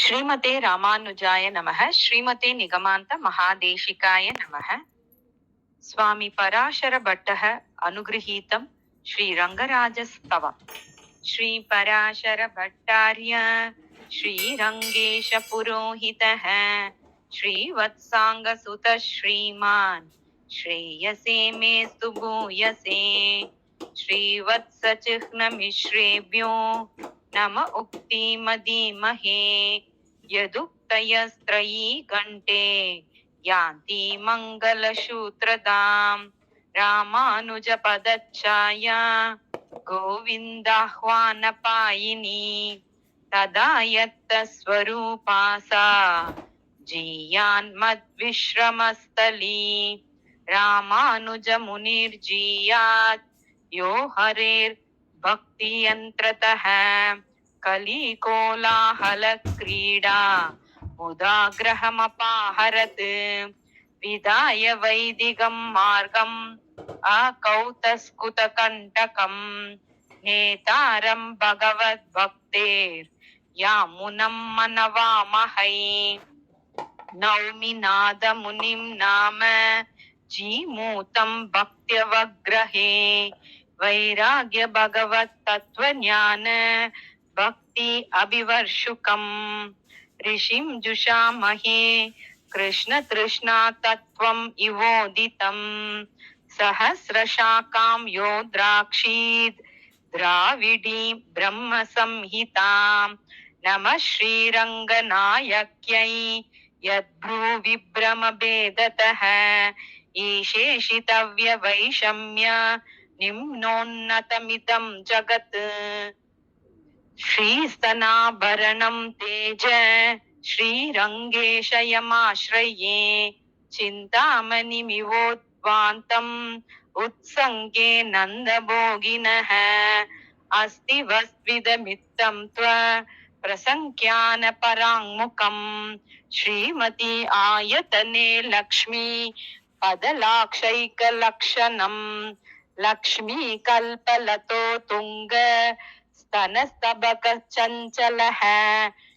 श्रीमते रामानुजाय नमः। श्रीमते निगमान्त महादेशिकाय नमः। स्वामी पराशर भट्टः अनुगृहीतं श्रीरङ्गराजस्तवम्। श्री पराशर भट्टार्य श्रीरङ्गेश पुरोहितः श्रीवत्साङ्गसुत श्रीमान् श्रेयसे मेस्तु भूयसे। श्रीवत्सचिह्नमिश्रेभ्यो नम उक्तिमदीमहे। यदुक्तयस्त्रयी घण्टे यान्ति मङ्गलसूत्रदाम्। रामानुजपदच्छाया गोविन्दाह्वानपायिनी तदा यत्तस्वरूपा सा जीयान्मद्विश्रमस्थली। रामानुजमुनिर्जीयात् यो हरेर्भक्तियन्त्रतः कलिकोलाहलक्रीडा मुदाग्रहमपाहरत्। विदाय वैदिकं मार्गम् अकौतस्कुतकण्टकम् नेतारं भगवद्भक्तेर्यामुनं मनवामहै। नौमि नादमुनिं नाम जीमूतं भक्त्यवग्रहे। वैराग्य भगवत्तत्त्वज्ञान भक्ति अभिवर्षुकम् ऋषिं जुषामहे कृष्ण तृष्णा तत्त्वम् इवोदितम्। सहस्रशाखां यो द्राक्षीत् द्राविडी ब्रह्म संहितां। नमः श्रीरङ्गनायक्यै यद्भ्रूविभ्रमभेदतः ईशेषितव्य वैषम्य निम्नोन्नतमिदं जगत्। श्रीस्तनाभरणं तेज श्रीरङ्गेशयमाश्रये चिन्तामणिमिवोद्वान्तम् उत्सङ्गे नन्दभोगिनः। अस्ति वस्त्विदमित्तं त्व प्रसङ्ख्यानपराङ्मुखम्। श्रीमती आयतने लक्ष्मी पदलाक्षैकलक्षणम्। लक्ष्मी कल्पलतो तुङ्ग स्तनस्तबक चञ्चलः।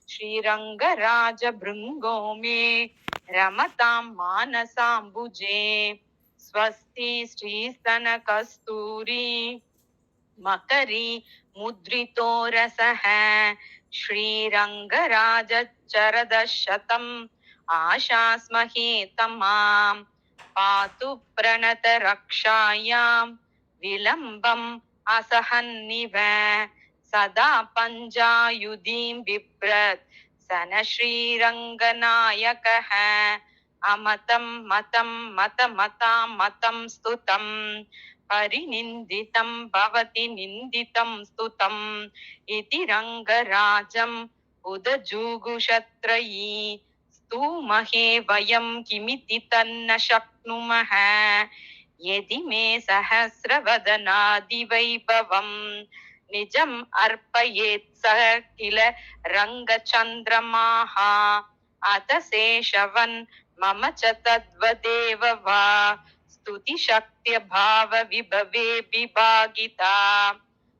श्रीरङ्गराज भृङ्गो मे रमतां मानसाम्बुजे। स्वस्ति श्रीस्तन कस्तूरी मकरी मुद्रितो रसः। श्रीरङ्गराज चरदशतम् आशास्महे तमां। पातु प्रणत रक्षायां विलम्बम् असहन्निव सदा पञ्जायुधीं बिभ्रत् सन श्रीरङ्गनायकः। अमतं मतं मतमतां मतं स्तुतं परिनिन्दितं भवति निन्दितं स्तुतम् इति रङ्गराजम् उदजूगुषत्रयी। स्तूमहे वयं किमिति तन्न शक्नुमः यदि मे सहस्रवदनादिवैभवम् निजम् अर्पयेत् सः किल रङ्गचन्द्रमाः। अत शेषवन् मम च तद्वदेव वा स्तुतिशक्त्यभाव विभवे विभागिता।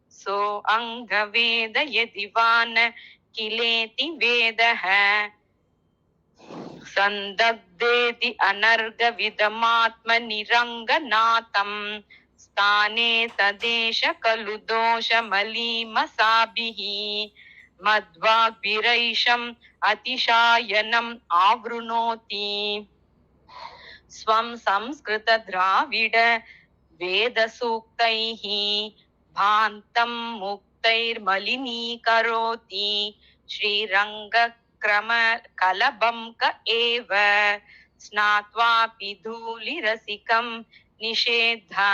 सो अङ्गवेद यदि वा न किलेति वेदः संदग्धेति अनर्गविदमात्मनि रङ्गनाथम्। स्थाने तदेश खलु दोषमलीमसाभिः मध्वाग्भिरैषम् अतिशायनम् आवृणोति। स्वं संस्कृत द्राविड वेदसूक्तैः भान्तं मुक्तैर्मलिनीकरोति। श्रीरङ्गक्रम कलभं क एव स्नात्वापि धूलिरसिकं निषेधा।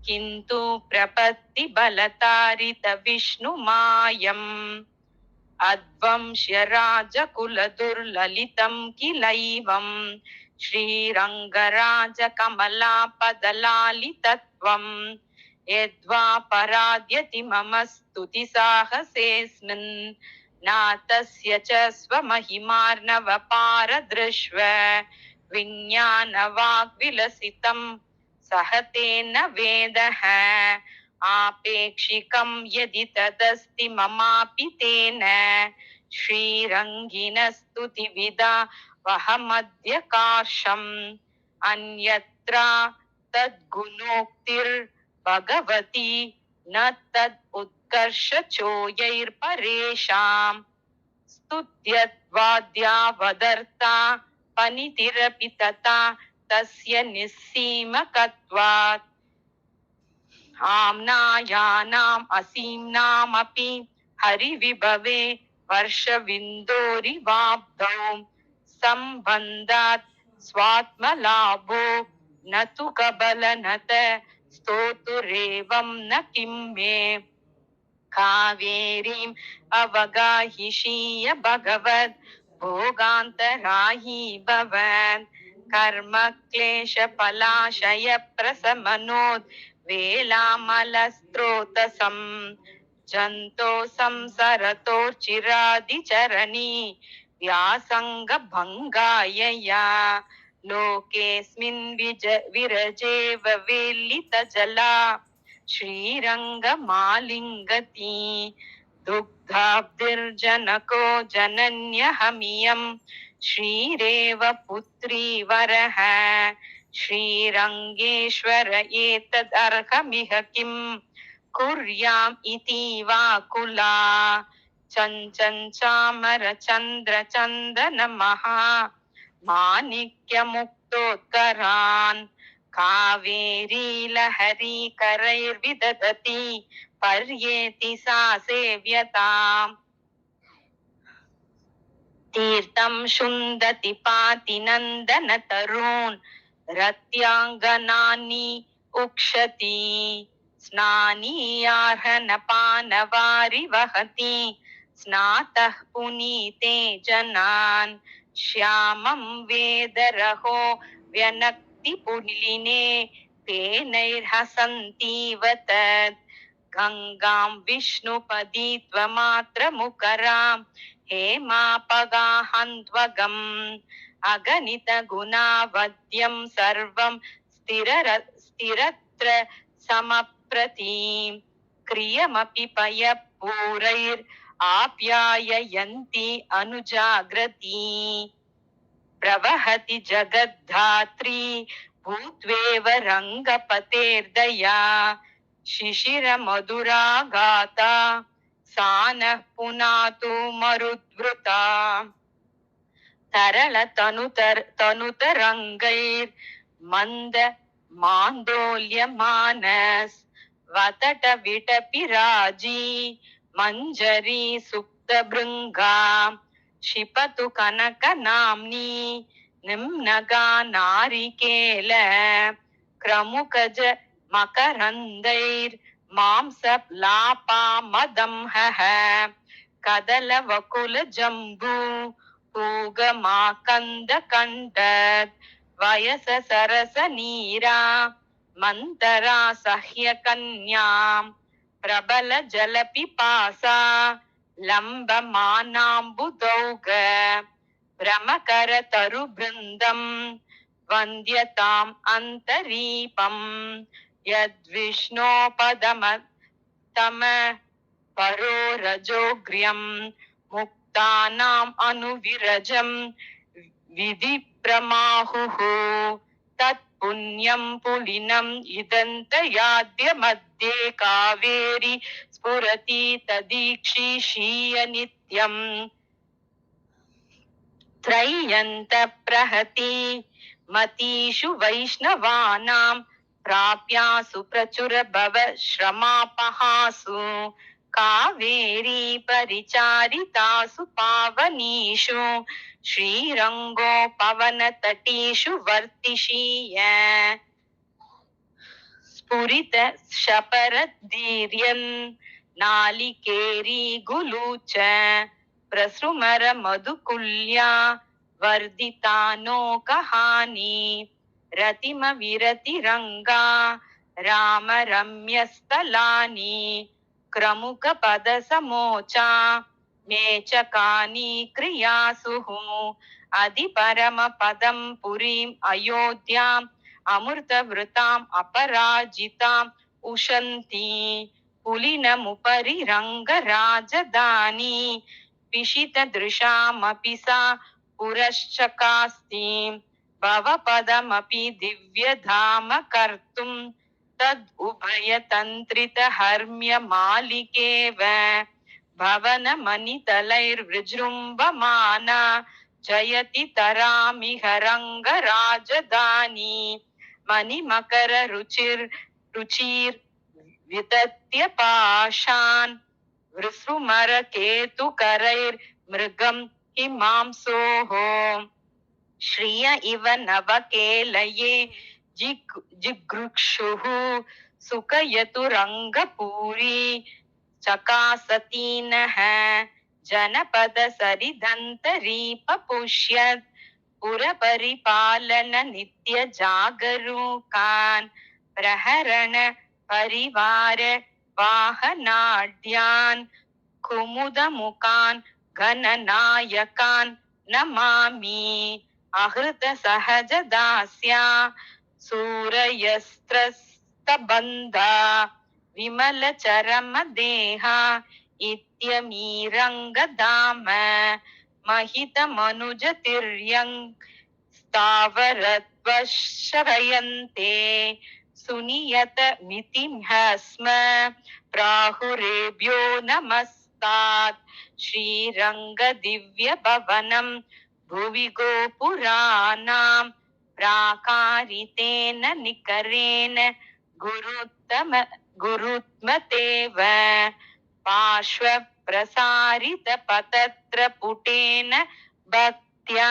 किन्तु प्रपत्ति बलतारित विष्णुमायम् अध्वंस्य राजकुलदुर्ललितं किलैवम्। श्रीरङ्गराज कमलापदलालितत्वम् यद्वा पराद्यति मम स्तुतिसाहसेऽस्मिन् नातस्य च स्वमहिमार्णवपारदृश्व विज्ञानवाग्विलसितं सहतेन वेदः। आपेक्षिकं यदि तदस्ति ममापि तेन श्रीरङ्गिनस्तुतिविदा वहमद्य कार्षम् अन्यत्र तद्गुणोक्तिर्भगवती न तद् उत्कर्षचोयैर्परेषाम् स्तुत्यत्वाद्यावदर्था पनितिरपि तथा तस्य निस्सीमकत्वात् आम्नायानाम् असीम्नामपि हरिविभवे वर्षविन्दोरिवाब्धौ सम्बन्धात् स्वात्मलाभो न तु कबलनत स्तोतुरेवं न किं मे कावेरीम् अवगाहिषीय भगवद् भोगान्तराही भवन् कर्म क्लेश पलाशय प्रसमनोद् वेलामलस्त्रोतसं जन्तो संसरतोर्चिरादिचरणी व्यासङ्गभङ्गाय या लोकेऽस्मिन् विरजेव वेल्लितजला श्रीरङ्गमालिङ्गती दुग्धाब्धिर्जनको जनन्यहमियं श्रीरेव पुत्री वरः श्रीरङ्गेश्वर एतदर्हमिह किं कुर्याम् इति वाकुला चञ्चञ्चामरचन्द्रचन्दनमहा माणिक्यमुक्तोत्करान् कावेरी लहरी करैर्विदधति पर्येति सा सेव्यताम् तीर्थं शुन्दति पाति नन्दन तरून् रत्याङ्गनानि उक्षति स्नानीयार्हनपानवारि वहति स्नातः पुनीते जनान् श्यामं वेदरहो व्यनक्ति पुलिने तेनैर्हसन्तीव तत् गङ्गां विष्णुपदी त्वमात्रमुकरां हेमापगाहन्त्वगम् अगणितगुणावद्यं सर्वं स्थिरत्र समप्रतीं क्रियमपि पयपूरैर् आप्याययन्ति अनुजाग्रती प्रवहति जगद्धात्री भूत्वेव रङ्गपतेर्दया शिशिरमधुरागाता सा नः पुनातु मरुद्वृता तरलतनुतरङ्गैर्मन्द मान्दोल्यमानस् वतटविटपिराजी मञ्जरी सुप्तभृङ्गा क्षिपतु कनकनाम्नी निम्नगा नारिकेल क्रमुकज मकरन्दैर्मांसलापामदंहः कदलवकुलजम्बू पूगमाकन्दकण्डद् वयस सरसनीरा मन्तरा सह्यकन्याम् प्रबल जलपिपासा लम्बमानाम्बुदौग भ्रमकरतरुबृन्दम् वन्द्यताम् अन्तरीपम् यद्विष्णोपदमतम परो रजोग्र्यम् मुक्तानाम् अनुविरजम् विधिप्रमाहुः तत्पुण्यं पुलिनम् इदन्तयाद्य मध्ये कावेरी स्फुरति तदीक्षिषीय नित्यम् त्रय्यन्त प्रहति मतीषु वैष्णवानां प्राप्यासु प्रचुर भव श्रमापहासु कावेरी परिचारितासु पावनीषु श्रीरङ्गोपवनतटीषु वर्तिषीय स्फुरित शपरदीर्यन् नालिकेरी गुलूच प्रसृमर मधुकुल्या वर्धितानो कहानी रतिम विरतिरङ्गा राम रम्यस्थलानि क्रमुक पद समोचा मेचकानि क्रियासुः अधिपरम पदं पुरीम् अयोध्याम् अमृतवृताम् अपराजिताम् उशन्ति पुलिनमुपरि रङ्गराजधानी पिशितदृशामपि सा पुरश्चकास्ति भवपदमपि दिव्यधाम कर्तुं तद् उभयतन्त्रितहर्म्यमालिकेव भवनमणितलैर्विजृम्भमाना जयति तरामिह रङ्गराजधानी मणिमकररुचिर् वितत्य पाशान् वृषुमरकेतुकरैर्मृगं हिमांसोः श्रिय इव नवकेलये जिगृक्षुः सुखयतुरङ्गपुरी चकासति नः जनपदसरिदन्तरीपपुष्यत् पुरपरिपालन नित्यजागरूकान् प्रहरण परिवार वाहनाढ्यान् कुमुदमुखान् गणनायकान् नमामि आहृतसहजदास्या सूरयस्त्रस्तबन्धा विमलचरमदेहा इत्यमीरङ्गधाम महितमनुजतिर्यङ् स्थावरत्वश्रयन्ते सुनियत मितिह्स्म प्राहुरेभ्यो नमस्तात् श्रीरङ्गदिव्यभवनं भुवि गोपुराणां प्राकारितेन निकरेण गुरुत्मतेव पार्श्वप्रसारितपतत्रपुटेन भक्त्या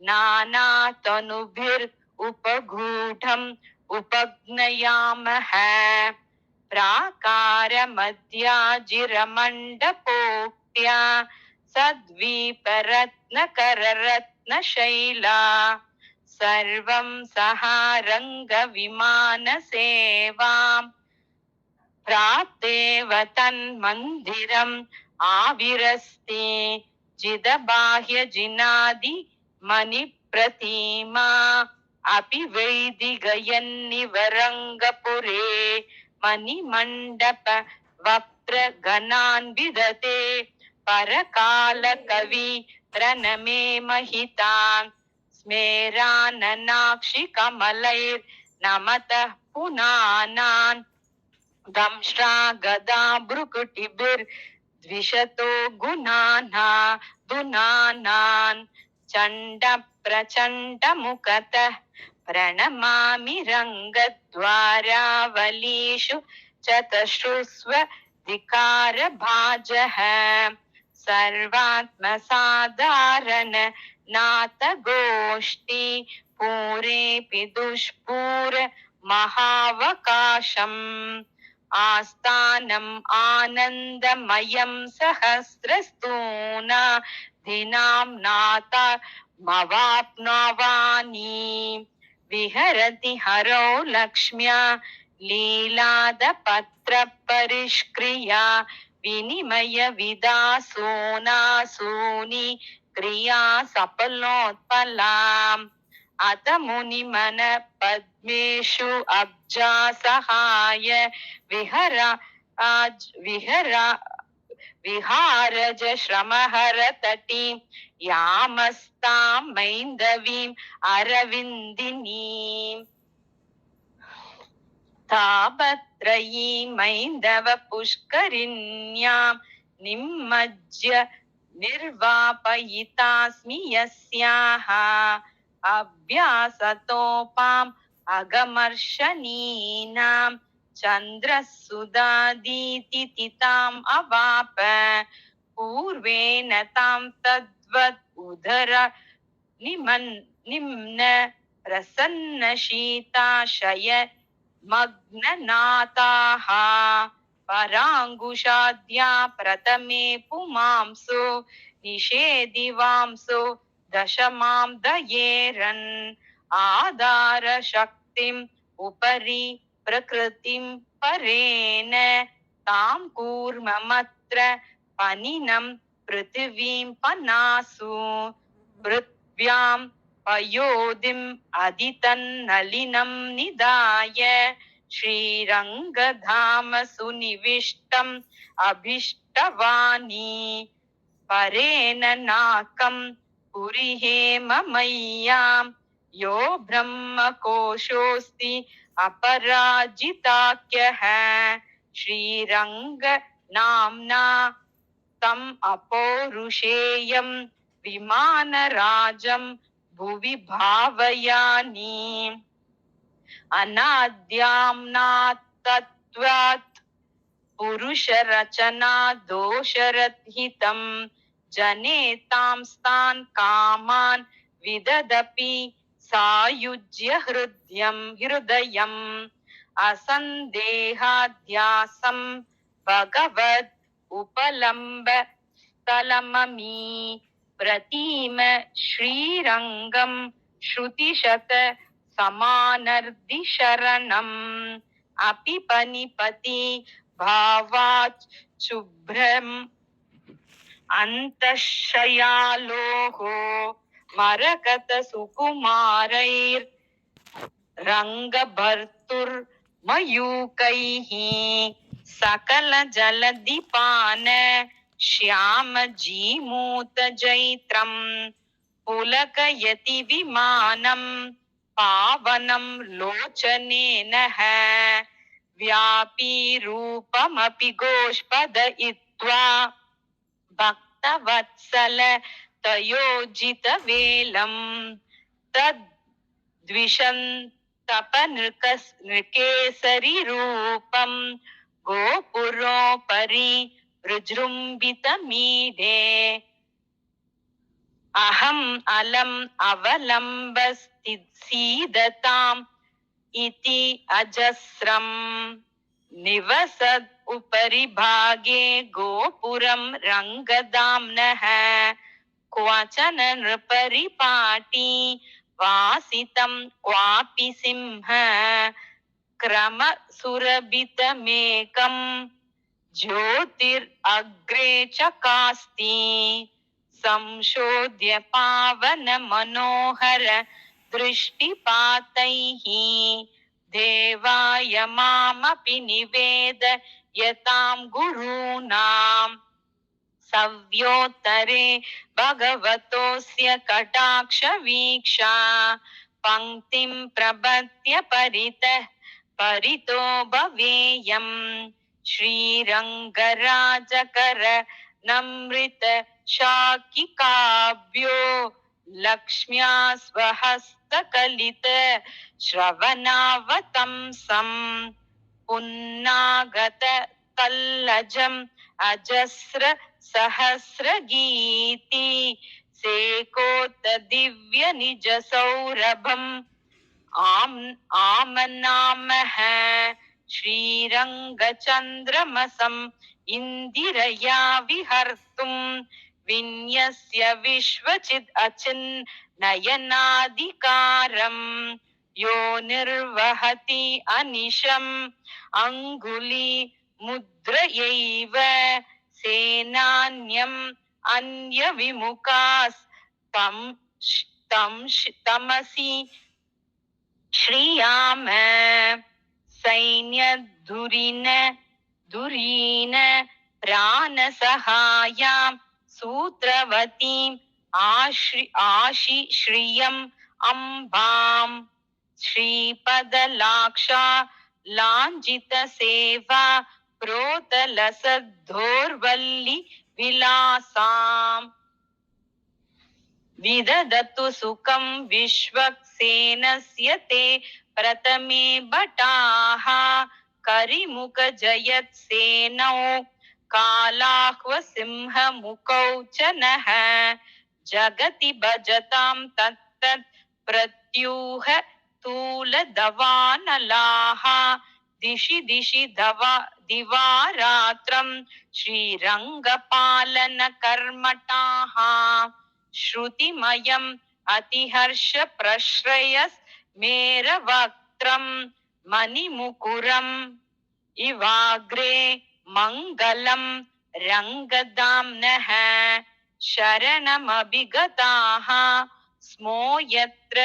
नानातनुभिरुपगूढम् उपज्ञयामः प्राकारमध्याजिरमण्डपोक्त्या सद्वीपरत्नकररत्नशैला सर्वं सहारङ्गविमानसेवां प्राप्तेव तन्मन्दिरम् आविरस्ति जिदबाह्यजिनादि मणिप्रतिमा अपि वैदिगयन्निवरङ्गपुरे मणिमण्डप वक्त्रगणान् विदते परकालकवि प्रणमे महितान् स्मेराननाक्षि कमलैर्नमतः पुनानान् दंष्ट्रा गदा भ्रुकुटिभिर्द्विषतो दुनानान् चण्ड प्रचण्ड मुखतः प्रणमामि रङ्गद्वारावलीषु चतश्रुस्व धिकारभाजः सर्वात्मसाधारण नाथगोष्ठी पूरेऽपि दुष्पूर महावकाशम् आस्थानम् आनन्दमयं सहस्रस्तूना दिनां नाथा मवाप्नवानि विहरति हरौ लक्ष्म्या लीलादपत्रपरिष्क्रिया विनिमय विदासूनासूनि क्रिया सफलोत्पलाम् अत मुनिमन पद्मेषु अब्जा सहाय विहारज श्रमहर तटीं यामस्तां मैन्दवीं अरविन्दिनीम् तापत्रयी मैन्दव पुष्करिण्यां निमज्ज्य निर्वापयितास्मि यस्याः अभ्यासतोपाम् अगमर्षणीनां चन्द्रसुधादीतिताम् अवाप पूर्वेण तां तद्वत् उदर निम्न प्रसन्नशीताशय मग्ननाथाः पराङ्गुशाद्या प्रथमे पुमांसो निषेधिवांसो दशमां दयेरन् आधार शक्तिम् उपरि प्रकृतिं परेण तां कूर्ममत्र पनिनं पृथिवीं पनासु पृथ्व्यां पयोधिम् अधितन्नलिनं निधाय श्रीरङ्गधाम सुनिविष्टम् अभीष्टवाणी परेण नाकं पुरिहेममय्यां यो ब्रह्मकोशोऽस्ति अपराजिताख्यः श्रीरङ्ग नाम्ना तम् अपौरुषेयं विमानराजं भुवि भावयामि अनाद्याम्नात्तत्त्वात् पुरुषरचना दोषरहितं जनेतां स्तान् कामान् विददपि सायुज्य हृदयम् असन्देहाध्यासं भगवद् उपलम्ब स्थलममी प्रतीम श्रीरङ्गं श्रुतिशत समानर्दि शरणम् अपि पनिपति भावात् शुभ्रम् अन्तःशयालोः मरकत सुकुमारैर् रङ्गभर्तुर्मयूकैः सकल जलदीपान श्याम जीमूत जैत्रम् पुलकयति विमानं पावनं लोचनेन व्यापी रूपमपि गोष्पदयित्वा भक्तवत्सल तयोजितवेलं तद्विषन्तपनृकेसरी रूपं गोपुरोपरि विजृम्भितमीढे अहम् अलम् अवलम्बसीदताम् इति अजस्रम् निवसद् उपरि भागे गोपुरं रङ्गदाम्नः क्वचन नृपरिपाटी वासितं क्वापि सिंह क्रमसुरभितमेकं ज्योतिरग्रे चकास्ति संशोध्य पावन मनोहर दृष्टिपातैः देवाय मामपि निवेदयतां गुरूणां सव्योत्तरे भगवतोऽस्य कटाक्षवीक्षा पङ्क्तिं प्रबध्य परितो भवेयम् श्रीरङ्गराजकर नमृत शाकिकाभ्यो लक्ष्म्या स्वहस्तकलित श्रवणावतंसम् पुन्नागत कल्लजम् अजस्र सहस्र गीति सेकोत दिव्य निज सौरभम् आमनामः श्रीरङ्गचन्द्रमसम् इन्दिरया विहर्तुं विन्यस्य विश्वचिद् अचिन्नयनाधिकारम् यो निर्वहति अनिशम् अङ्गुली मुद्रयैव सेनान्यम् तमसि श्रियाम धुरीन प्राणसहायां सूत्रवतीं श्रियम् अम्बां श्रीपदलाक्षा लाञ्छित सेवा प्रोतलसद्धोर्वल्लि विलासाम् विदधतु सुखं विश्वक्सेनस्य ते प्रथमे भटाः करिमुख जयत्सेनौ कालाह्व सिंहमुखौ च नः जगति भजतां तत्तत् प्रत्यूह तूलधवानलाः दिशि दिशि दिवारात्रं श्रीरङ्गपालन कर्मटाः श्रुतिमयम् अतिहर्ष प्रश्रयस् मेरवक्त्रं मणिमुकुरम् इवाग्रे मङ्गलं रङ्गदाम्नः शरणमभिगताः स्मो यत्र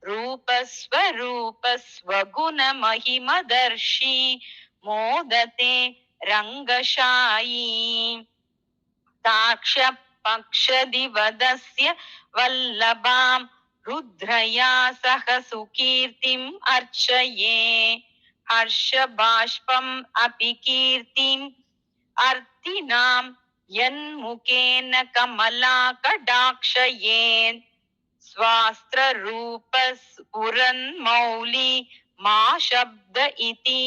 रूपस्वरूपस्वगुणमहिमदर्शी मोदते रङ्गशायी ताक्ष पक्षदिवदस्य वल्लभां रुद्रया सह सुकीर्तिम् अर्चये हर्षबाष्पम् अपि कीर्तिम् अर्तिनां यन्मुखेन कमलाकटाक्षयेन् स्वास्त्ररूपस्फुरन्मौली मा शब्द इति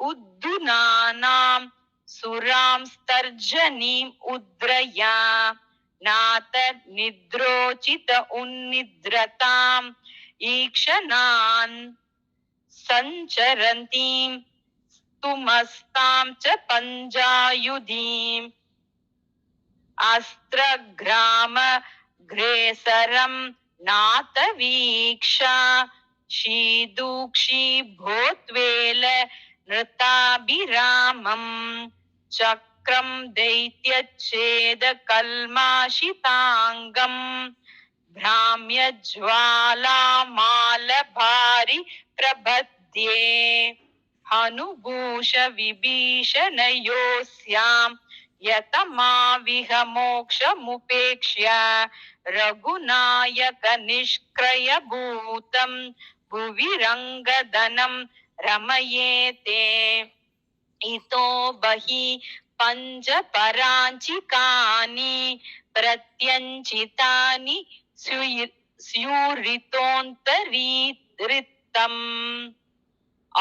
उद्दुनानां सुरांस्तर्जनीम् उद्रया नात निद्रोचित उन्निद्रताम् ईक्षणान् सञ्चरन्तीं स्तुमस्तां च पञ्जायुधीम् अस्त्रग्रामग्रेसरं नातवीक्षा शीदूक्षी भोत्वेल नृताभिरामम् चक्रं दैत्यच्छेदकल्माषिताङ्गम् भ्राम्यज्वालामालभारि प्रबध्ये हनुभूष विभीषणयोस्यां यतमाविह मोक्षमुपेक्ष्य रघुनायक निष्क्रयभूतं भुवि रङ्गधनं रमयेते इतो बहि पञ्च पराञ्चिकानि प्रत्यञ्चितानि स्यूरितोऽन्तरीरितम्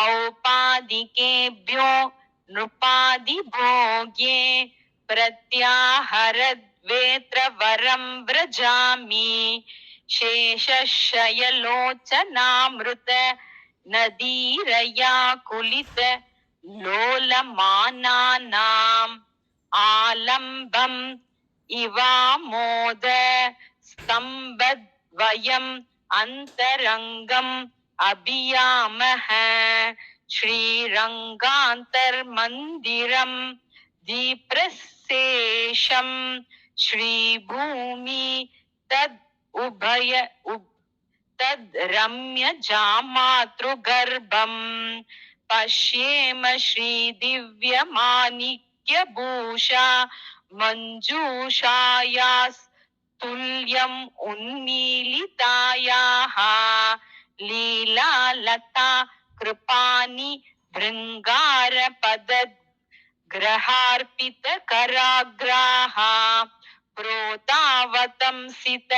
औपादिकेभ्यो नृपादिभोग्ये प्रत्याहरद्वेत्र वरं व्रजामि शेषशयलोचनामृत नदीरया कुलित लोलमानानाम् आलम्बम् इवामोद स्तम्भद्वयम् अन्तरङ्गम् अभियामः श्रीरङ्गान्तर्मन्दिरम् दीप्रशेषम् श्रीभूमि तद् उभय तद् रम्य जामातृगर्भम् पश्येम श्रीदिव्यमाणिक्यभूषा मञ्जूषायास्तुल्यम् उन्मीलितायाः लीलालता कृपानि भृङ्गारपदग्रहार्पित कराग्राः प्रोतावतंसित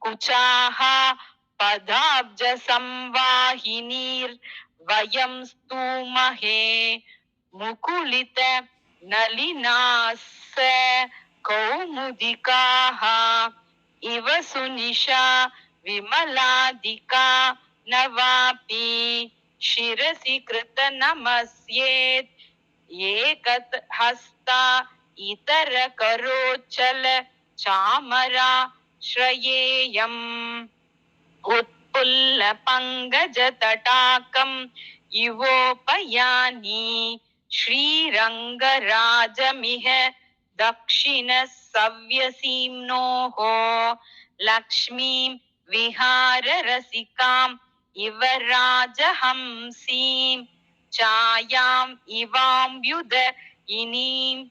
कुचाः पदाब्ज संवाहिनीर्वयं स्तूमहे मुकुलित नलिनास कौमुदिकाः इव सुनिशा विमलादिका नवापि शिरसि कृत नमस्येत् एकत हस्ता इतर करोचल चामरा श्रयेयम् उत्पुल्ल पंगज तटाकं इवोपयानि श्रीरङ्गराजमिह दक्षिण सव्यसीम्नोः लक्ष्मीं विहार रसिकाम् इव राजहंसीं छायाम् इवाम्बुद इनीम्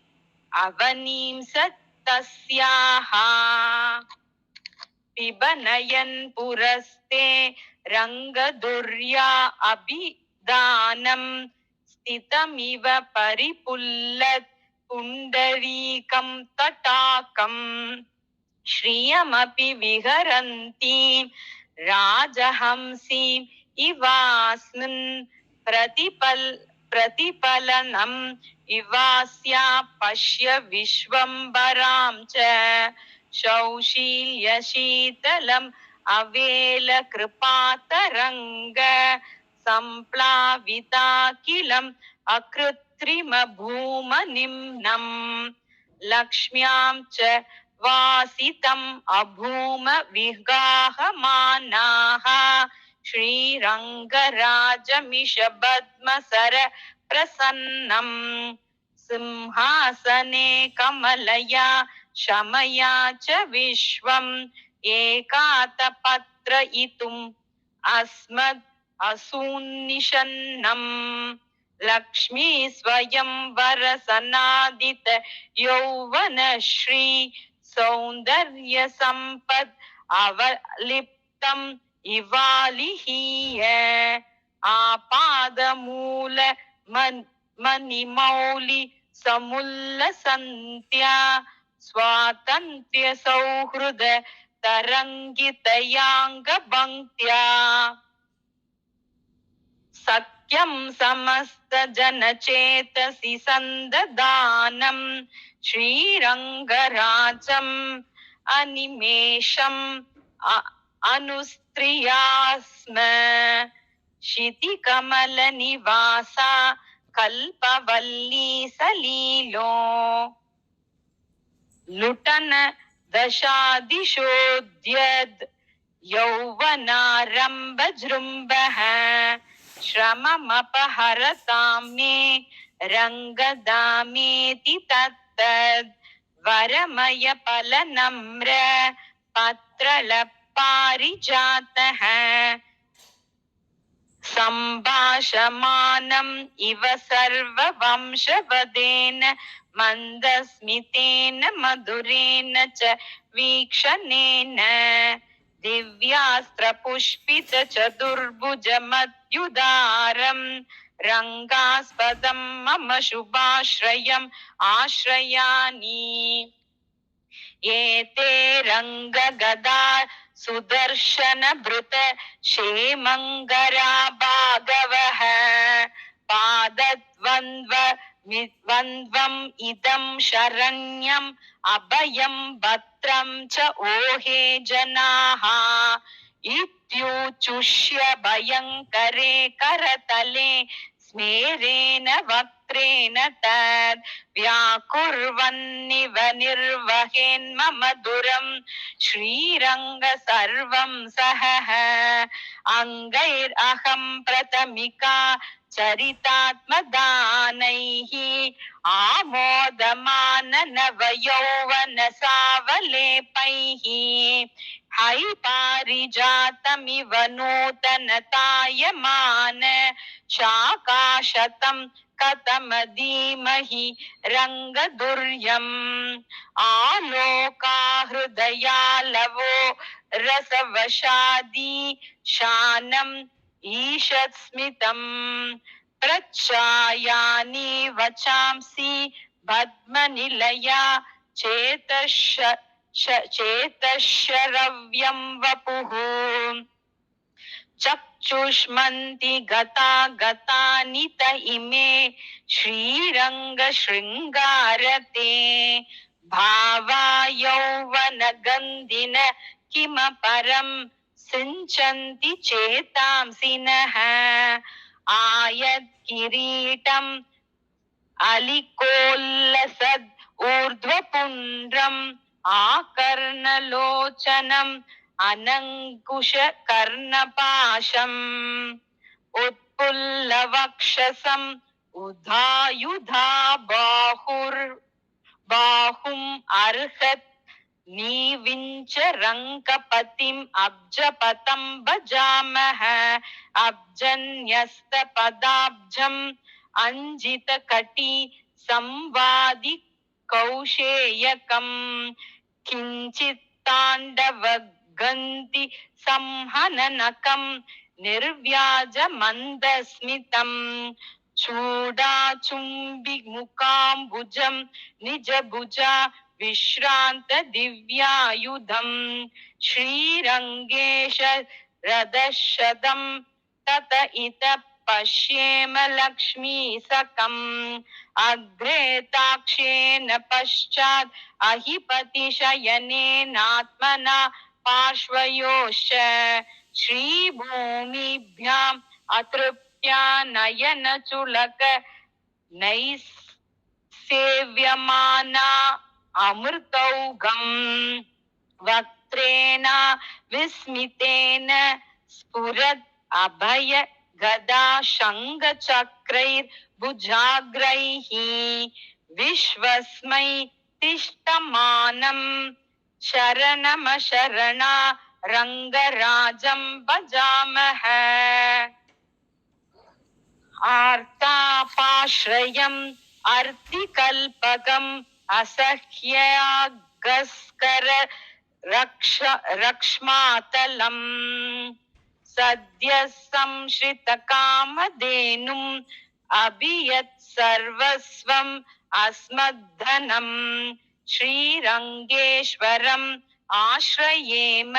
अवनीं सत्तस्याः पिबनयन् पुरस्ते रङ्गधुर्या अभिदानं स्थितमिव परिपुल्लत् पुण्डरीकं तटाकम् श्रियमपि विहरन्तीं राजहंसीम् इवास्मिन् प्रतिफलनम् इवास्या पश्य विश्वम्भरां च शौशील्यशीतलम् अवेल कृपातरङ्ग सम्प्लाविताखिलम् अकृत्रिम भूमनिम्नम् लक्ष्म्यां च वासितम् अभूम विगाहमानाः श्रीरङ्गराजमिषभद्मसर प्रसन्नम् सिंहासने कमलया शमया च विश्वम् एकातपत्रयितुम् अस्मद् असून्निषन्नम् लक्ष्मी स्वयं वरसनादित यौवन श्री सौंदर्य संपद अवलिप्तम इवालिहीय आपादमूल मणिमौलि समुल्लसन्त्या स्वातन्त्र्य सौहृद तरंगितयांगभङ्क्त्या सख्यं समस्त जनचेतसि सन्ददानं श्रीरङ्गराजम् अनिमेषम् अनुस्त्रियास्म शितिकमलनिवासा कल्पवल्ली सलीलो लुटन दशादिशोद्यद् यौवनारम्भ जृम्भः श्रममपहरतां मे रङ्गदामेति तत्तद् वरमय फलनम्र पत्रलपारिजातः सम्भाषमानम् इव सर्ववंशवदेन मन्दस्मितेन मधुरेण च वीक्षणेन दिव्यास्त्रपुष्पित चतुर्भुजमत्युदारम् रङ्गास्पदं मम शुभाश्रयम् आश्रयानि एते रङ्गगदा सुदर्शन भृत क्षेमङ्गरा भागवः पादद्वन्द्वम् इदं शरण्यम् अभयं भद्रं च ओहे जनाः इत्युच्युष्य भयङ्करे करतले स्मेरेण वक्त्रेण तद् व्याकुर्वन्निव निर्वहेन्मम दुरं श्रीरङ्ग सर्वं सहः अङ्गैरहं प्रथमिका चरितात्मदानैः आमोदमान नवयौवन सावलेपैः हैपारिजातमिव नूतनतायमान शाकाशतं कथमधीमहि रङ्गदुर्यम् आलोकाहृदयालवो रसवशादी शानम् ईषत्स्मितम् प्रच्छायानि वचांसि पद्मनिलया चेतश्शरव्यं वपुः चक्षुष्मन्ति गता गतानि त इमे श्रीरङ्ग शृङ्गारते भावा यौवनगन्धिन किम परं सिञ्चन्ति चेतांसि नः आयत् किरीटम् अलिकोल्लसद् ऊर्ध्वपुण्ड्रम् आकर्णलोचनम् अनङ्कुशकर्णपाशम् उत्पुल्लवक्षसम् उधायुधा बाहुम् अर्हत् नीविञ्च रङ्कपतिम् अब्जपतं भजामः अब्जन्यस्तपदाब्जम् अञ्जितकटी संवादि कौशेयकम् किञ्चित्ताण्डवगन्ति संहननकम् निर्व्याज मन्दस्मितम् चूडाचुम्बि मुकाम्बुजम् निजभुजा विश्रान्त दिव्यायुधम् श्रीरङ्गेश रदशदम् तत इतः पश्येम लक्ष्मीसकम् अग्रे ताक्षेण पश्चात् अहिपतिशयनेनात्मना पार्श्वयोश्च श्रीभूमिभ्याम् अतृप्त्या नयनचुलक नैसेव्यमाना अमृतौघम् वक्त्रेण विस्मितेन स्फुरत् अभय गदा शङ्खचक्रैर्भुजाग्रैः विश्वस्मै तिष्ठमानम् शरणमशरणा रङ्गराजं भजामः आर्तापाश्रयम् अर्तिकल्पकम् असह्याग्रहम् गस्कर रक्ष्मातलम् सद्यः संश्रित कामधेनुम् अभियत् सर्वस्वम् अस्मद्धनम् श्रीरङ्गेश्वरम् आश्रयेम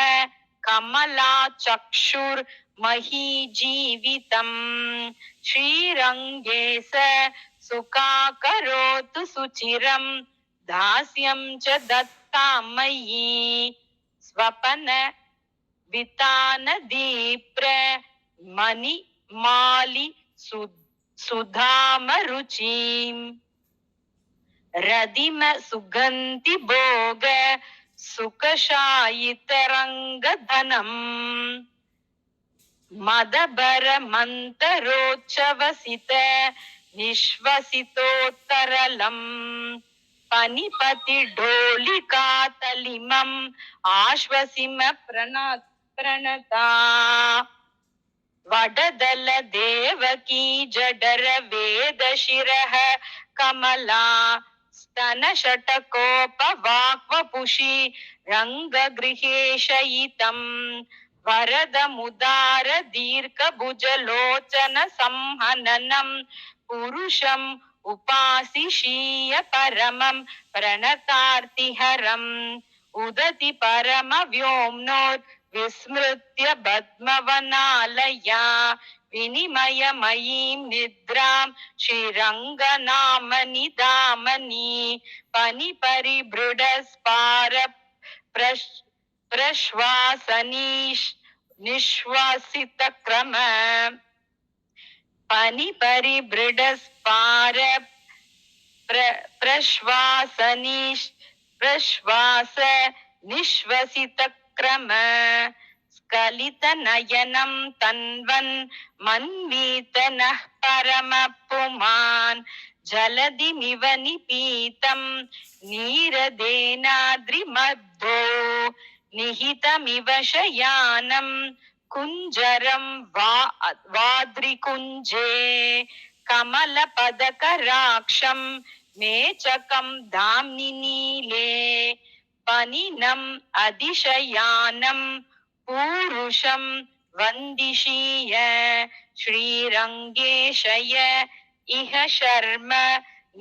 कमलाचक्षुर्महीजीवितम् श्रीरङ्गे स सुखाकरोतु सुचिरम् दास्यं च दत्तामयी स्वपन वितानदीप्र मणिमालि सुधामरुचिम् रदिम सुगन्धि भोग सुखशायितरङ्गधनम् मदबर मन्तरोच्चवसित निश्वसितोत्तरलम् पनिपति ढोलिकातलिमम् आश्वसिम प्रणता वडदल देवकी जडर वेदशिरः कमला स्तन षटकोपवाक्वपुषि रङ्गगृहे शयितम् वरद मुदार दीर्घभुजलोचन संहननम् पुरुषम् उपासिशीय परमं प्रणतार्तिहरम् उदति परम व्योम्नोत् विस्मृत्य पद्मवनालया विनिमयमयीं निद्रां श्रीरङ्गनामनि दामनि पनिपरिबृढस्पार निश्वासितक्रम पनिपरिबृढस्पार प्रश्वास निश्वसितक्रम स्खलितनयनं तन्वन् मन्वीतनः परमपुमान् जलधिमिव निपीतं नीरदेनाद्रिमद्धो निहितमिव शयानं कुञ्जरं वाद्रिकुञ्जे कमलपदकराक्षं मेचकं धाम्नि नीले पनिनम् अधिशयानं पूरुषं वन्दिशीय श्रीरङ्गेशय इह शर्म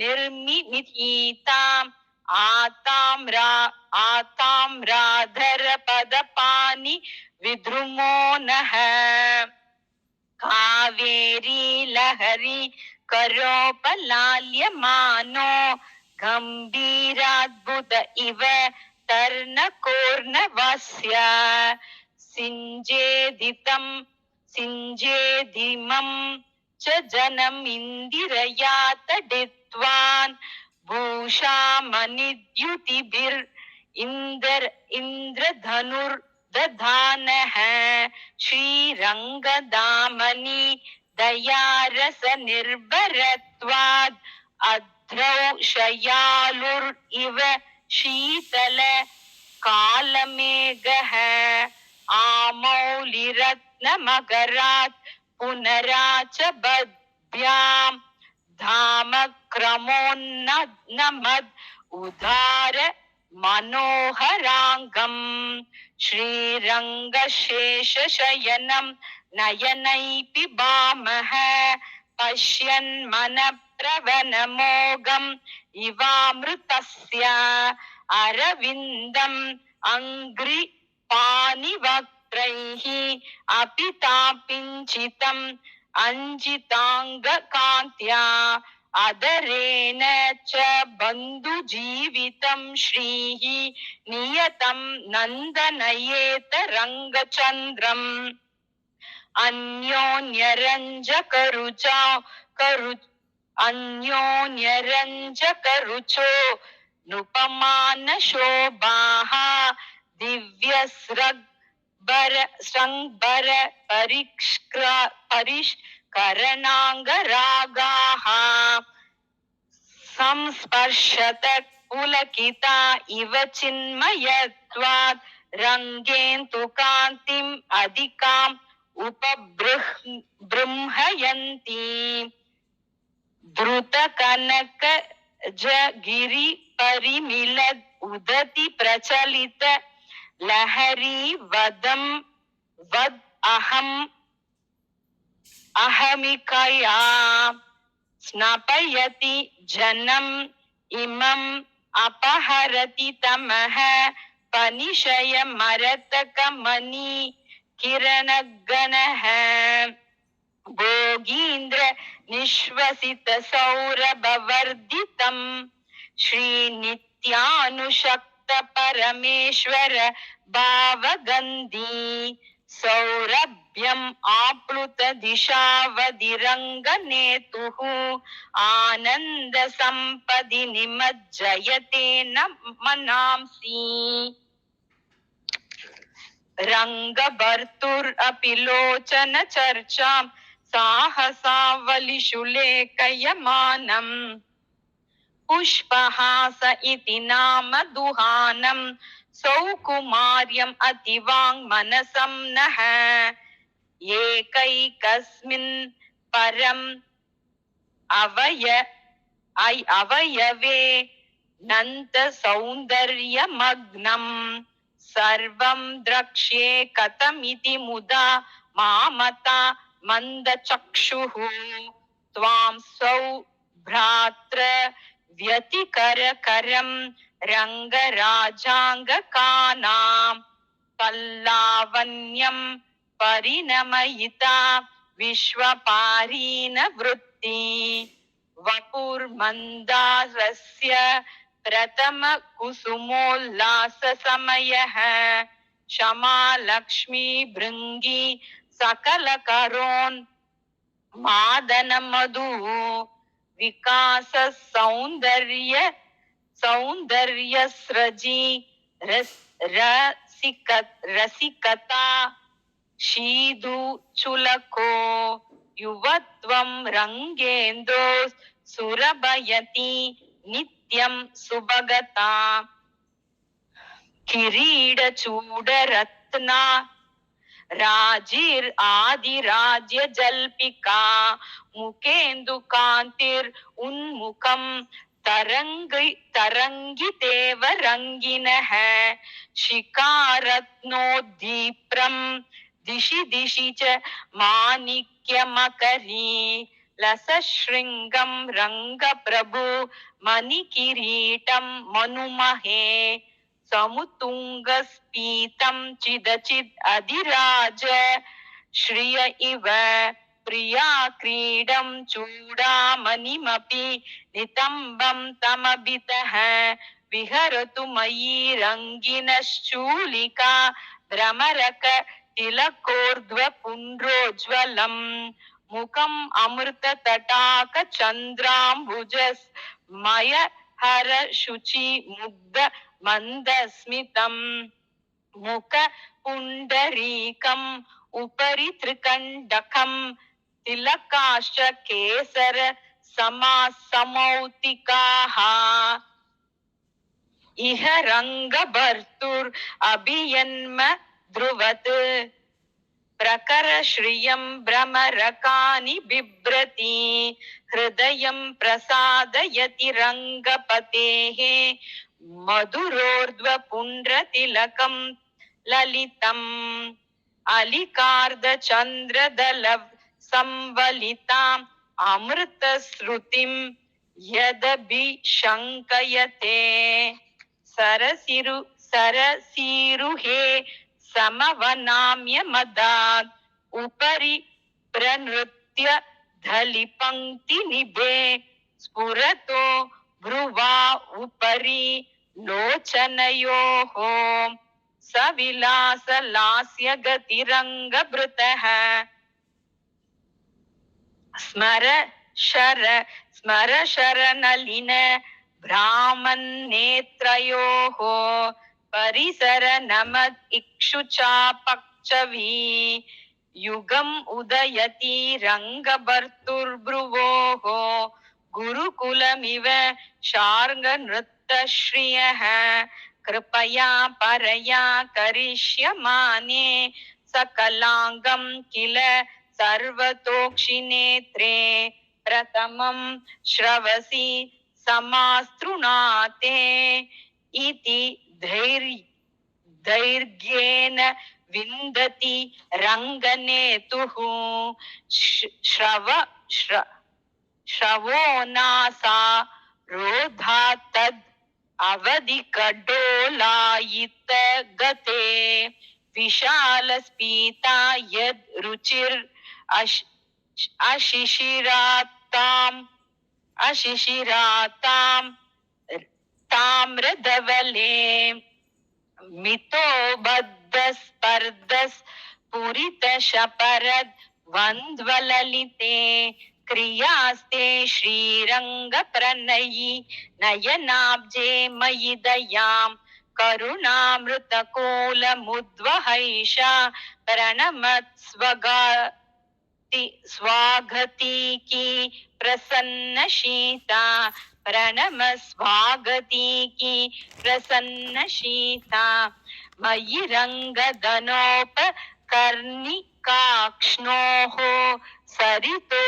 निर्मिमीताम् आताम्राधरपदपानि विद्रुमो नः कावेरी लहरी करोपलाल्यमानो गम्भीराद्भुत इव तर्णकोर्णवस्य सिञ्जेदिमं च जनम् इन्दिरया तडित्वान् इन्द्रधनुर्दधानः श्रीरङ्गदामनि दयारस निर्भरत्वाद् अध्रौ शयालुरिव शीतल कालमेघः आमौलिरत्नमकरात् पुनराच बद्भ्याम् धामक्रमोन्नमद् उदार मनोहराङ्गम् श्रीरङ्गशेषशयनं नयनैः पिबामः पश्यन्मनप्रवणमोघम् इवामृतस्य अरविन्दम् अङ्घ्रिपाणिवक्त्रैः अपि तापिञ्चितम् अंजितांगकान्त्या अदरेण च बन्धुजीवितं श्रीः नियतं नन्दनयेत रङ्गचन्द्रम् अन्योन्यरञ्जकरुचो नुपमान शोभाः दिव्यस्रग्बर परिष्करणाङ्गरागाः संस्पर्शत पुलकिता इव चिन्मयत्वात् रङ्गेन्तु कान्तिम् अधिकाम् उपबृंहयन्ति द्रुतकनक गिरि परिमिलद उदति प्रचलित लहरी वदम वद अहमिकया स्नापयति जनम इमं अपहरति तमः पनिशय मरतक मणि किरणगणः भोगीन्द्र निश्वसित सौरभवर्धितं श्रीनित्यानुशक्त परमेश्वर भावगन्धी सौरभ्यम् आप्लुत दिशावधिरङ्गनेतुः आनन्द सम्पदि निमज्जयते न मनांसि रङ्गभर्तुरपि लोचन चर्चां साहसावलिषु लेखयमानम् पुष्पहास इति नाम दुहानं सौकुमार्यम् अतिवाङ्मनसं नः एकैकस्मिन् परम् अवयवे नन्त सौन्दर्यमग्नम् सर्वं द्रक्ष्ये कथमिति मुदा मामता मन्दचक्षुः त्वां सौभ्रात्र व्यतिकरकरं रङ्गराजाङ्गकानां कल्लावण्यं परिणमयिता विश्वपारीन वृत्ति वपुर्मन्दारस्य प्रथम कुसुमोल्लास समयः क्षमा लक्ष्मी भृङ्गी सकल करोन् मादन मधु विकास सौन्दर्य सृजी रसिकता शीधु चुलको युवत्वं रङ्गेन्दो सुरभयति नित्यं सुभगता किरीट चूडरत्ना राजिर आदिराज्य जल्पिका मुकेन्दु कांतिर उन्मुखम तरंगितेव रंगिनः शिखारत्नोद्दीप्रं दिशि दिशि च माणिक्यमकरी लसशृङ्गं रङ्गप्रभु मणिकिरीटं मनुमहे समुतुङ्गस्फीतं चिदचिद् अधिराज श्रिय इव प्रिया क्रीडं चूडामणिमपि नितम्बं तमभितः विहरतु मयि रङ्गिनश्चूलिका भ्रमरक तिलकोर्ध्वपुण्ड्रोज्ज्वलम् मुखम् अमृत तटाक चन्द्राम्बुजस्मय हर शुचि मुग्ध मन्दस्मितं मुख पुण्डरीकम् उपरि त्रिकण्डकं तिलकाश्च केसर समासमौक्तिकाः इह रङ्गभर्तुर् अभियन्म ध्रुवत् प्रकर श्रियं भ्रमरकानि बिभ्रति हृदयं प्रसादयति रङ्गपतेः मधुरोर्ध्व पुण्ड्रतिलकं ललितम् अलिकार्धचन्द्रदल संवलिताम् अमृतश्रुतिं यदभिशङ्कयते सरसीरुहे समवनाम्य मदात् उपरि प्रनृत्य धलिपङ्क्तिनिभे स्फुरतो भ्रुवा उपरि लोचनयोः सविलासलास्य गतिरङ्गभृतः स्मर शरनलिन भ्रामन्नेत्रयोः परिसर नमद इक्षुचापक्षवी युगम् उदयति रङ्गभर्तुर्भ्रुवोः गुरुकुलमिव शार्ङ्गनृत्तश्रियः कृपया परया करिष्यमाने सकलाङ्गं किल सर्वतोक्षिनेत्रे प्रथमं श्रवसि समास्तृणाते इति दैर्घ्येन विन्दति रङ्गनेतुः श्रवो नासा रोधात् तद् अवधि कडोलायित गते विशालस्पीता यद् रुचिर् अशिशिराताम् ताम्रधवले मितो बद्धस्पर्धस् पुरितशपरद् वन्द्वललिते क्रियास्ते श्रीरङ्गप्रणयी नयनाब्जे मयि दयां करुणामृतकोलमुद्वहैषा स्वागती की प्रसन्नशीता स्वागती की प्रसन्नशीता मयि रङ्गधनोपकर्णिकाक्ष्णोः सरितो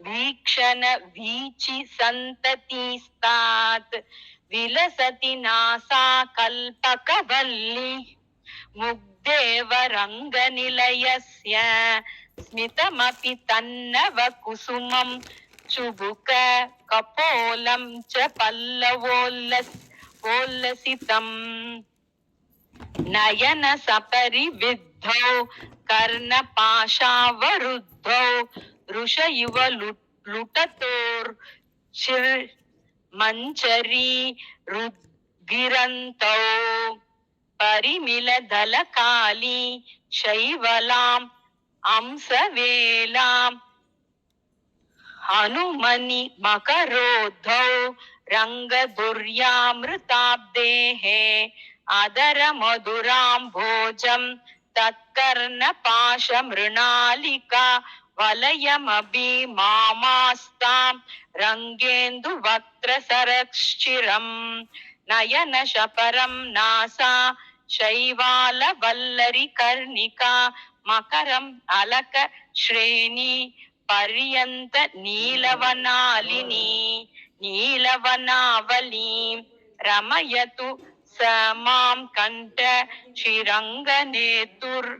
वीक्षण वीचि सन्ततिस्तात् विलसति नासा कल्पकवल्ली मुग्धेव रङ्गनिलयस्य स्मितमपि तन्नव कुसुमं चुबुक कपोलं च पल्लवोल्लसितम् नयन सपरिविद्धौ कर्णपाशावरुद्धौ ऋषयुव लुटतोर्मञ्चरी रुद्गिरन्तौ परिमिलदलकाली शैवलाम् अंसवेलाम् हनुमनि मकरोद्धौ रङ्गदुर्यामृताब्देः आदर मधुरां भोजं तत्कर्णपाशमृणालिका वलयमभिमामास्तां रङ्गेन्दुवक्त्रसरश्चिरं नयनशपरं नासा शैवालवल्लरिकर्णिका मकरम् अलक श्रेणी पर्यन्त नीलवनावली रमयतु स मां कंठ श्रीरङ्गनेतुर्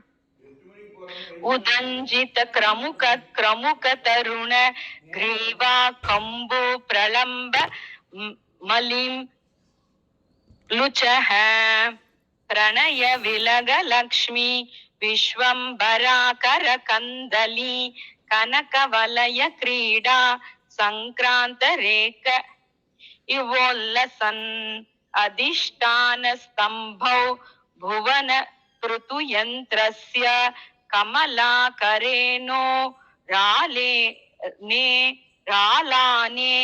उदञ्जित क्रमुक तरुण ग्रीवा कम्बु प्रलम्ब मलिं लुचः प्रणय विलग लक्ष्मी विश्वंभराकर कंदली कनक वलय क्रीडा संक्रांत रेख इवोल्लसन् अधिष्ठान स्तंभौ भुवन पृथुयंत्रस्य कमलाकरेणो रालाने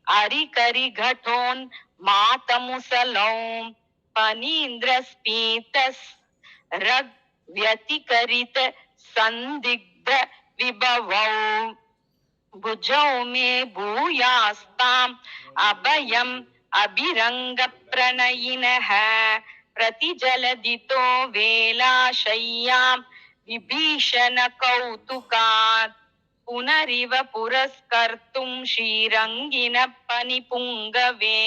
अरिकरि घटोन् मातमुसलौ पनीन्द्रस्पीतस् रग व्यतिकरित संदिग्ध विभवौ भुजौ मे भूयास्ताम् अभयम् अभिरंग प्रणयिनः प्रतिजलदितो वेलाशय्यां विभीषण कौतुकात् पुनरिव पुरस्कर्तुं श्रीरङ्गिन पनिपुङ्गवे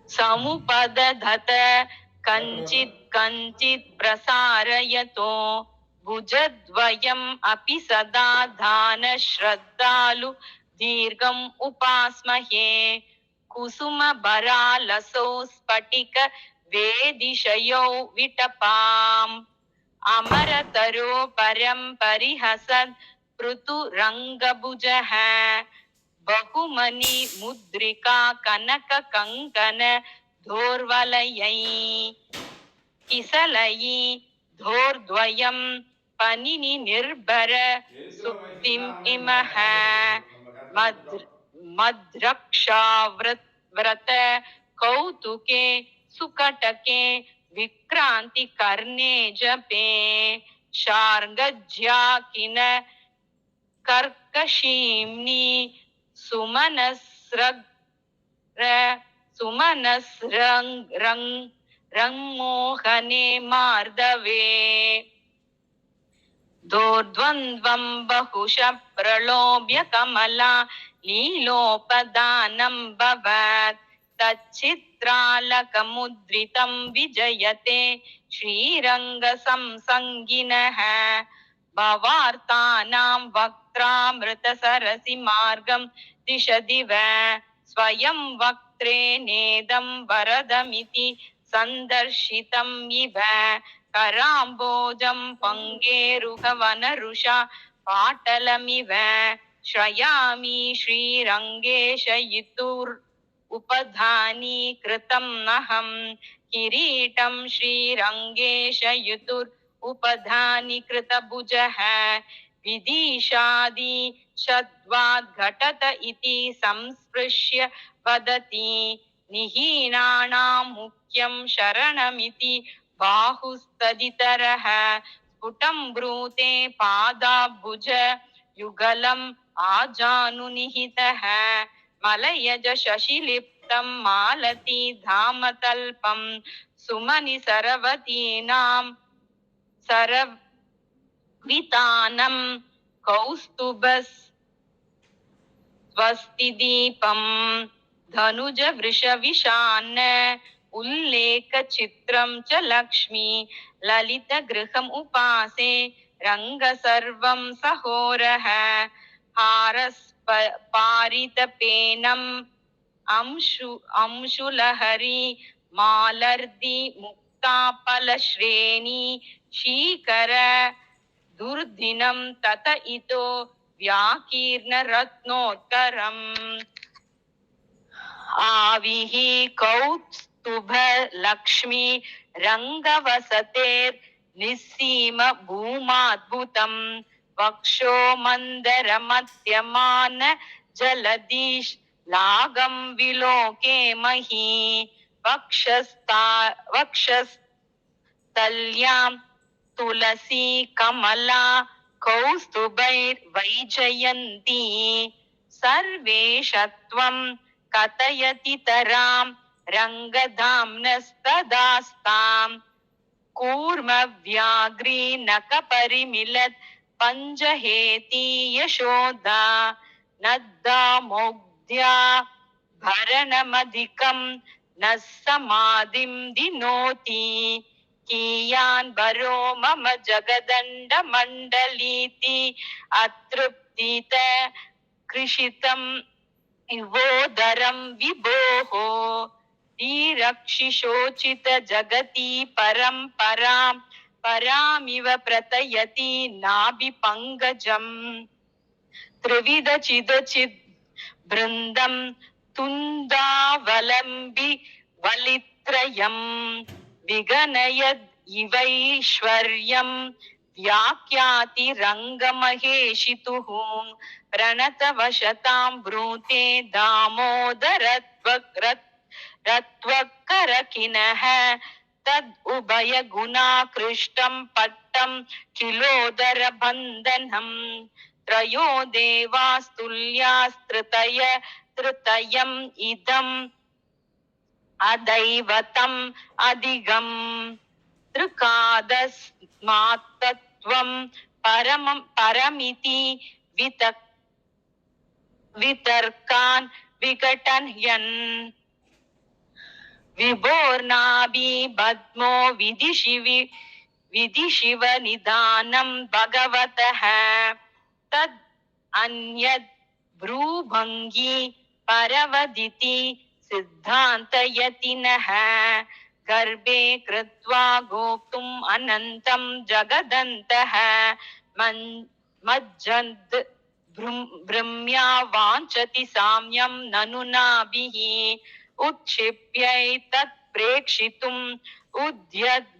समुपदधत कञ्चित् प्रसारयतो भुजद्वयम् अपि सदा दान श्रद्धालु दीर्घम् उपास्महे कुसुम भरालसौ स्फटिक वेदिशयौ विटपाम् अमरतरो परं परिहसन् पृथुरङ्गभुजः बहुमनि मुद्रिका कनक कंकन धोर्वलयै किसलयी धोर्द्वयं पनिनि निर्भर सुप्तिम् इमः मद्रक्षाव्रत कौतुके सुकटके विक्रांति कर्णे जपे शार्ङ्गज्या किन कर्कशीम्नि सुमनस्रङ्मोहने मार्दवे दोर्द्वन्द्वं बहुशः प्रलोभ्य कमला लीलोपदानं भवत् तच्चित्रालकमुद्रितं विजयते श्रीरङ्गसंसङ्गिनः भवार्तानां वक्त्रामृतसरसि मार्गं दिशदिव स्वयं वक्त्रे नेदं वरदमिति सन्दर्शितम् इव कराम्बोजं पङ्गेरुहवनरुषा पाटलमिव श्रयामि श्रीरङ्गेशयितुर् उपधानीकृतम् अहं किरीटं श्रीरङ्गेशयितुर् उपधानीकृतभुजः विदिशादि शद्वाद्घटत इति संस्पृश्य वदति निहीनानां मुख्यं शरणमिति बाहुस्तदितरः स्फुटं ब्रूते पादाब्बुज युगलम् आजानुनिहितः मलयज शशिलिप्तं मालती धामतल्पं सुमनि सरवतीनां सरवितानं कौस्तुभस्वस्तिदीपं धनुज वृषविशान उल्लेखचित्रं च लक्ष्मी ललितगृहम् उपासे रङ्गसर्वं सहोरः हारस्पारितपेनम् अंशुलहरी मालर्दि मुक्ताफलश्रेणी शीकर दुर्दिनं तत इतो व्याकीर्णरत्नोत्तरम् आविः कौस्तुभ लक्ष्मी रङ्गवसतेर्निस्सीम भूमाद्भुतं वक्षो मन्दरमत्यमान जलदीश लागं विलोके मही वक्षस्थल्यां तुलसी कमला कौस्तुभैर्वैजयन्ती सर्वेशत्वं कथयति तरां रङ्गधाम्नस्तदास्तां कूर्मव्याघ्री नखपरिमिलत् पञ्जहेति यशोदा नद्दा मोग्ध्या भरणमधिकं न समाधिं दिनोति कियान् भरो मम जगदण्डमण्डलीति अतृप्तित कृषितं इवोदरं विभोः धीरक्षिशोचित जगति परम्परां परामिव प्रतयति नाभिपङ्कजम् त्रिविध चिदचिद् बृन्दं तुन्दावलम्बि वलित्रयं विगणयद् इवैश्वर्यं व्याख्याति रङ्गमहेशितुः प्रणतवशतां ब्रूते दामोदरत्वकरकिनः तद् उभयगुणाकृष्टं पट्टं किलोदरबन्धनम् त्रयो देवास्तुल्यास्तृतयम् इदम् अदैवतम् अधिगम् तृकादस्मात्तत्त्वं परमिति वितर्कान् विघटयन् विभोर्नाभि पद्मो विधिशिव निधानं भगवतः तद् अन्यद् भ्रूभङ्गी परवदिति सिद्धान्तयतिनः गर्भे कृत्वा गोप्तुम् अनन्तं जगदन्तः मज्जन्त् भ्रम्या वाञ्छति साम्यं ननु नाभिः उत्क्षिप्यैतत् प्रेक्षितुम् उद्यद्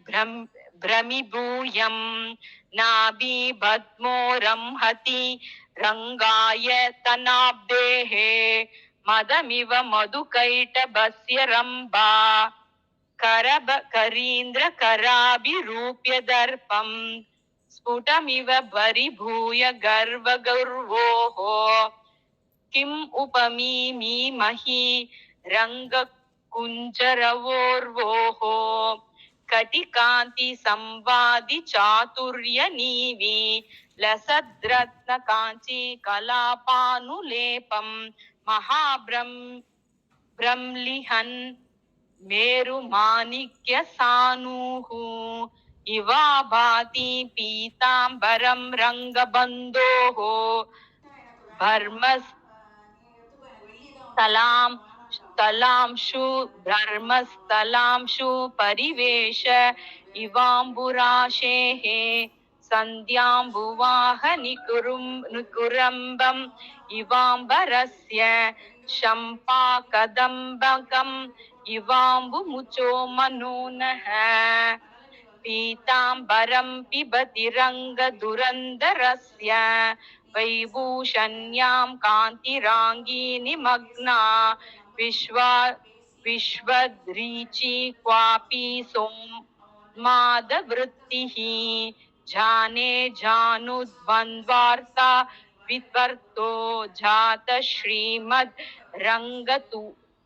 भ्रमिभूयम् नाभि पद्मोरंहति रङ्गाय तनाब्देः मदमिव मधुकैटभस्य रम्भा करीन्द्रकराभिरूप्य दर्पम् स्फुटमिव परिभूय गर्वगौर्वोः किम् उपमीमहि रङ्गकुञ्जरवोर्वोः कटिकान्ति संवादि चातुर्य नीवि लसद्रत्न कांची कलापानुलेपं ब्रह्लिहन् मेरुमाणिक्य सानुः इवा भाति पीताम्बरं रंगबन्धोः धर्मस्थलांशु परिवेश इवाम्बुराशेः सन्ध्याम्बुवाहनिकुरम्बम् इवाम्बरस्य शम्पाकदम्बकम् इवाम्बुमुचो मनोनः पीताम्बरं पिबति रङ्गधुरन्धरस्य वैभूषण्यां कान्तिराङ्गी निमग्ना विश्वदृची क्वापि सोन्मादवृत्तिः जाने जानुद्वन्द्वार्ता वित्वर्तो जात श्रीमद्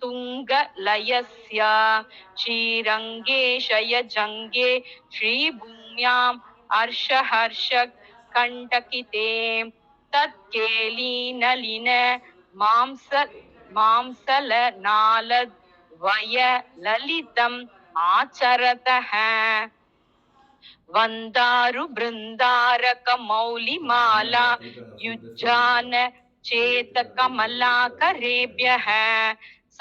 तुङ्गलयस्य श्रीरङ्गे शयजङ्गे श्रीभूम्याम् हर्ष कण्टकिते तत्केलिनलिन मांसलनालद् वय ललितम् आचरतः वन्दारु बृन्दारक मौलिमाला युज्जान चेतकमलाकरेभ्यः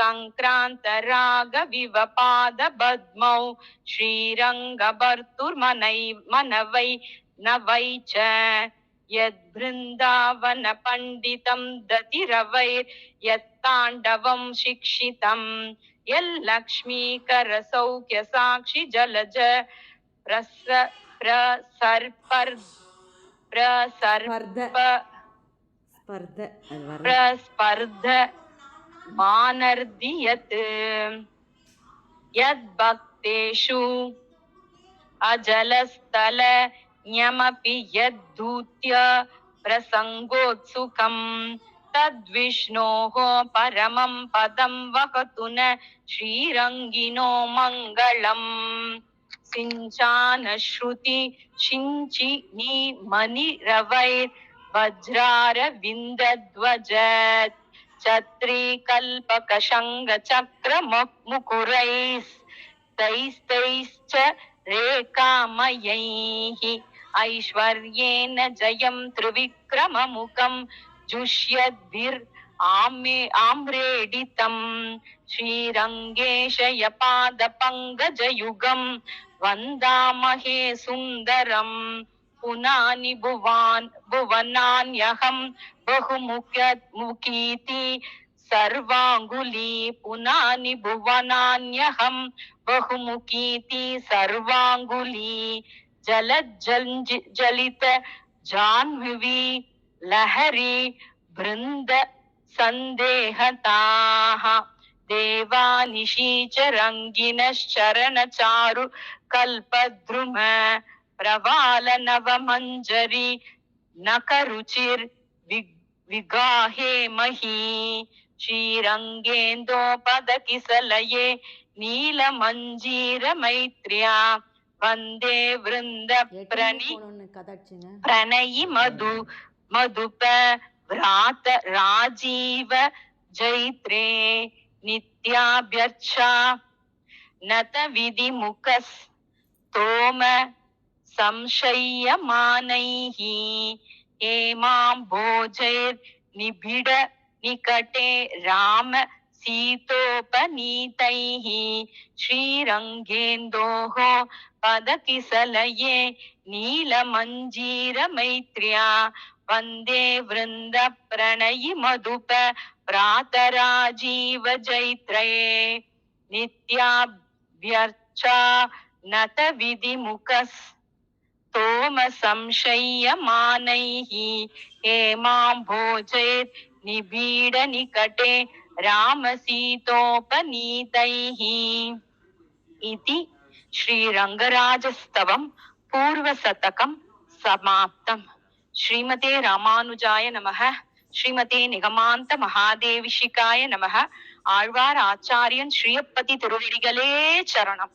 संक्रान्तराग विवपादपद्मौ श्रीरङ्गभर्तुर्मनवै नवै च यद्बृन्दावन पंडितं दतिरवैर्यत्ताण्डवं शिक्षितं यल्लक्ष्मीकर सौख्य साक्षि जलज प्रस्पर्ध मानर्दियत् यद्भक्तेषु अजलस्थल न्यमपि यद्धूत्य प्रसंगोत्सुकं तद्विष्णोः परमं पदं वहतु न श्रीरङ्गिणो मङ्गलम् सिञ्चान श्रुति शिञ्चिनी मणिरवैर् वज्रारविन्दध्वज छत्री कल्पक शंग चक्र मुकुरैस्तैश्च रेखामयैः ऐश्वर्येण जयं त्रिविक्रममुखं जुष्यद्भिराम्रेडितं श्रीरङ्गेशयपादपङ्कजयुगं वन्दामहे सुन्दरं पुनानि भुवनान्यहं बहुमुखीति सर्वाङ्गुली पुनानि भुवनान्यहं बहुमुखीति सर्वाङ्गुली जलित जाह्नवी लहरी बृंद संदेहताः देवानिशीचरङ्गिनश्चरणचारु कल्पद्रुम प्रवाल नवमञ्जरी नखरुचिर विगाहे मही श्रीरङ्गेन्दोपदकिसलये नीलमञ्जीर मैत्र्या वन्दे वृन्द प्रणयि मधुप व्रात राजीव जैत्रे नित्याभ्यर्चा नत विधिमुखस्तोम संशयमानैः हेमाम्भोजैर्निबिड निकटे राम सीतोपनीतैः श्रीरङ्गेन्दोः पदकिसलये नीलमञ्जीर मैत्र्या वन्दे वृन्द प्रणयि मधुप प्रातराजीव जैत्रये नित्याभ्यर्चा नत विधिमुखस्तोम संशयमानैः हेमाम्भोजैर्निबिड निकटे रामसीतोपनीतैः इति श्रीरङ्गराजस्तवं पूर्वशतकं समाप्तम्। श्रीमते रामानुजाय नमः। श्रीमते निगमान्त महादेविशिकाय नमः। आழ்வார் ஆச்சாரியன் ஸ்ரீயப்பதி திருவடிகளே சரணம்.